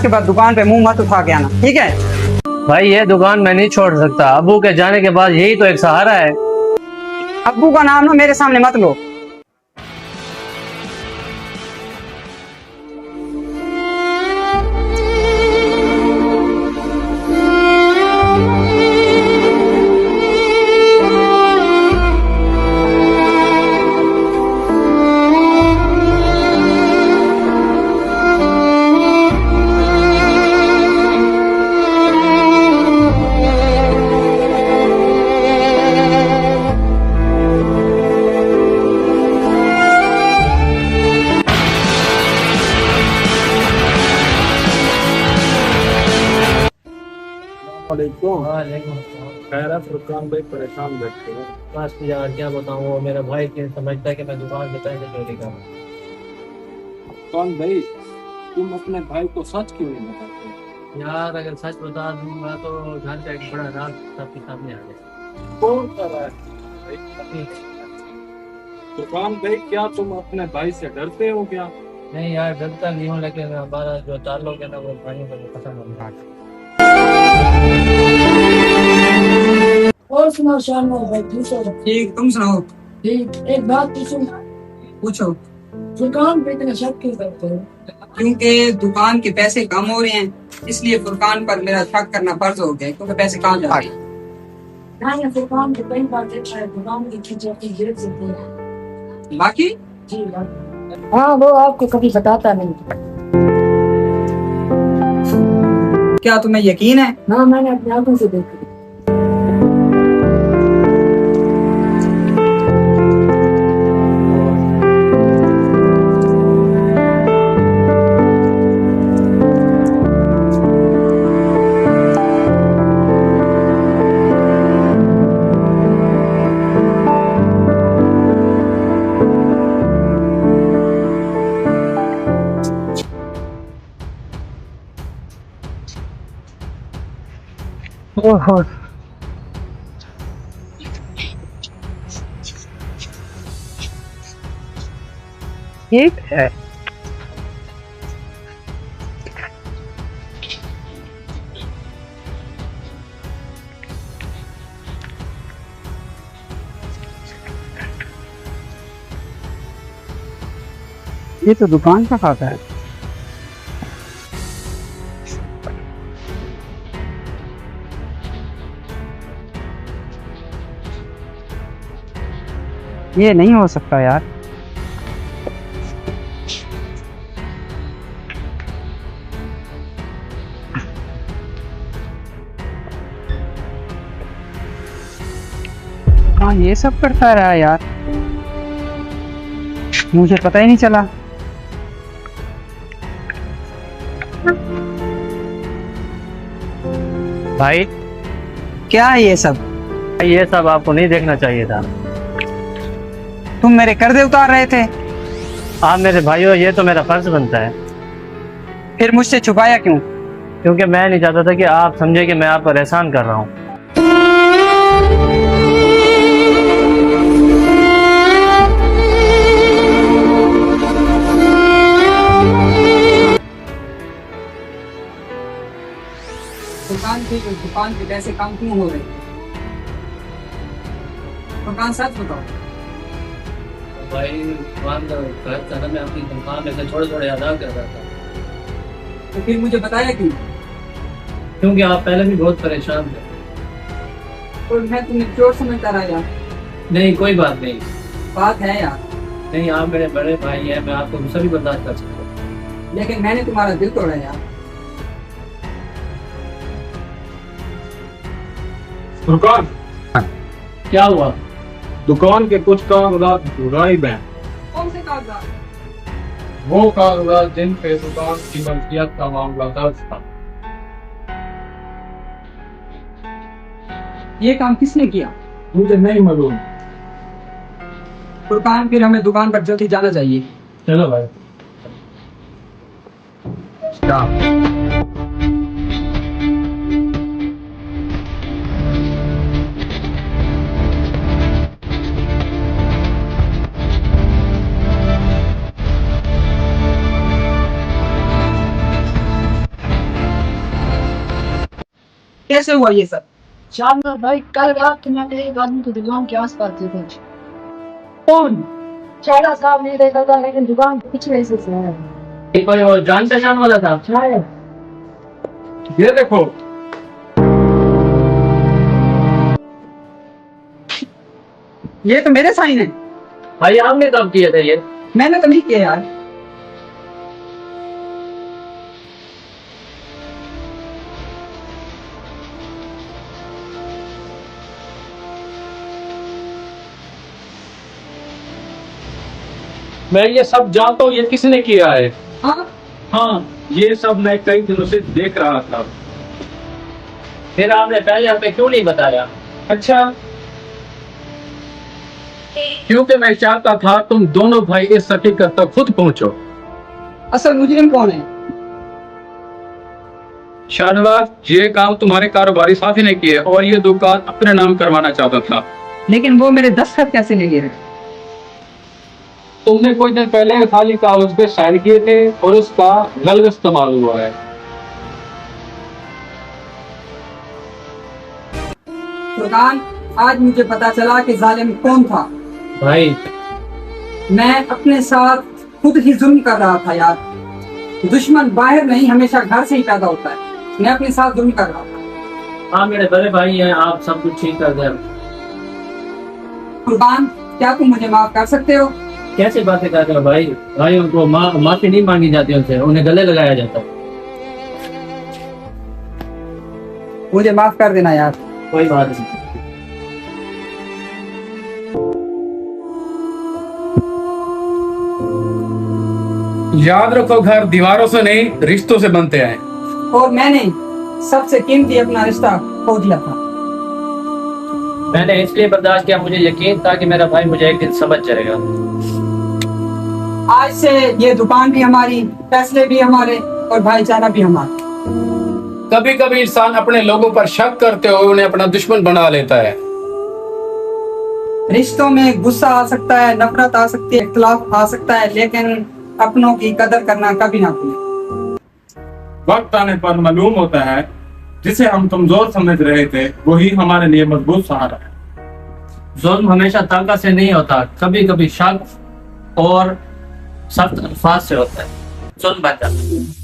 के बाद दुकान पे मुंह मत उठा के आना, ठीक है? भाई ये दुकान मैं नहीं छोड़ सकता, अबू के जाने के बाद यही तो एक सहारा है। अब्बू का नाम ना मेरे सामने मत लो। खैर है, फुरकान भाई परेशान बैठे हो। बस यार क्या बताऊँ, वो मेरा भाई क्या समझता है कि मैं दुकान से पैसे चोरी कर। फुरकान भाई, तुम अपने भाई को सच क्यों नहीं बताते? यार अगर सच बता दूंगा तो घर का एक बड़ा राज सबके सामने आ जाए। कौन कर रहा है? फुरकान भाई, क्या तुम अपने भाई से डरते हो क्या? नहीं यार डरता नहीं हूँ, लेकिन हमारा जो ताल्लुक है ना वो भाइयों का जो पसंद है। और सुनाओ शाम भाई, दूसरा ठीक, तुम सुनाओ। ठीक। एक बात पूछूं, पूछो। दुकान पे इतना शक क्यों करते हो? क्योंकि दुकान के पैसे कम हो रहे हैं, इसलिए फुरकान पर मेरा शक करना फर्ज हो गया, क्योंकि पैसे कहाँ जा रहे हैं। मैंने दुकान पे कई बार देखा है, दुकान की चीजें अपनी जेब से दी है। बाकी जी हाँ, वो आपको कभी बताता नहीं। क्या तुम्हें यकीन है? हाँ, मैंने अपनी आंखों से देखा। ओहो, ठीक है। ये तो दुकान का खाता है। ये नहीं हो सकता यार। हाँ, ये सब करता रहा यार, मुझे पता ही नहीं चला। भाई क्या है ये सब? ये सब आपको नहीं देखना चाहिए था। तुम मेरे कर्जे उतार रहे थे, आप मेरे भाइयों, ये तो मेरा फर्ज बनता है। फिर मुझसे छुपाया क्यों? क्योंकि मैं नहीं चाहता था कि आप समझे कि मैं आप पर एहसान कर रहा हूँ। दुकान के पैसे कम क्यों हो रहे? दुकान सच बताओ। भाई मैं अपनी तनख्वाह में से थोड़े थोड़े अदा कर रहा था। तो फिर मुझे बताया क्यों? क्योंकि आप पहले भी बहुत परेशान थे। और मैं तुम्हें चोर समझता रहा यार। नहीं कोई बात नहीं। बात है यार। नहीं, आप मेरे बड़े भाई हैं, मैं आपको गुस्सा भी बर्दाश्त कर सकता हूँ। लेकिन मैंने तुम्हारा दिल तोड़ा यार। फुरकान, क्या हुआ? दुकान के कुछ कागजात गायब हैं। कौन से कागजात? वो कागजात जिन पे दुकान की मलकियत का मामला दर्ज था। ये काम किसने किया? मुझे नहीं मालूम। फुरकान, फिर हमें दुकान पर जल्दी जाना चाहिए। चलो भाई। कैसे हुआ ये सब? शानदार भाई, कल रात मैंने एक आदमी को दुकान के आसपास देखा। कौन? चेहरा साफ नहीं देखा था, लेकिन दुकान के पिछले से है। ये कोई और जान पहचान वाला था? शायद। ये देखो, ये तो मेरे साइन है। भाई आपने कब किए थे ये? मैंने तो नहीं किया यार। मैं ये सब जानता हूँ, ये किसने किया है। हाँ, हाँ, ये सब मैं कई दिनों से देख रहा था। फिर आपने पहले हमें क्यों नहीं बताया? अच्छा, क्योंकि मैं चाहता था तुम दोनों भाई इस हकीकत तक खुद पहुंचो। असल मुजरिम कौन है? शाहनवाज, ये काम तुम्हारे कारोबारी साथी ने किए और ये दुकान अपने नाम करवाना चाहता था। लेकिन वो मेरे दस्तखत कैसे ले गए? तुमने कुछ दिन पहले खाली कागज पे साइन किए थे और उसका गलत इस्तेमाल हुआ है। फुरकान, आज मुझे पता चला कि जालिम कौन था। भाई मैं अपने साथ खुद ही जुल्म कर रहा था यार। दुश्मन बाहर नहीं, हमेशा घर से ही पैदा होता है। मैं अपने साथ जुल्म कर रहा था। आप मेरे बड़े भाई हैं, आप सब कुछ ठीक कर दें। फुरकान, क्या तुम मुझे माफ कर सकते हो? कैसे बातें कर रहे हो भाई? भाइयों को माफी नहीं मांगी जाती उनसे, उन्हें गले लगाया जाता। मुझे माफ कर देना यार। कोई बात नहीं। याद रखो, घर दीवारों से नहीं रिश्तों से बनते हैं। और मैंने सबसे कीमती अपना रिश्ता खो दिया था। मैंने इसलिए बर्दाश्त किया, मुझे यकीन था कि मेरा भाई मुझे एक दिन समझ जाएगा। आज से ये दुकान भी हमारी, फैसले भी हमारे और भाईचारा भी हमारा। कभी कभी इंसान अपने लोगों पर शक करते हुए उन्हें अपना दुश्मन बना लेता है। रिश्तों में गुस्सा आ सकता है, नफरत आ सकती है, इख्तिलाफ आ सकता है, लेकिन अपनों की कदर करना कभी ना भूलें। वक्त आने पर मालूम होता है जिसे हम कमजोर समझ रहे थे वही हमारे लिए मजबूत सहारा है। जुल्म हमेशा ताकत से नहीं होता, कभी कभी शक और सख्त अल्फाज से होता है। जुल्म बन जाता है।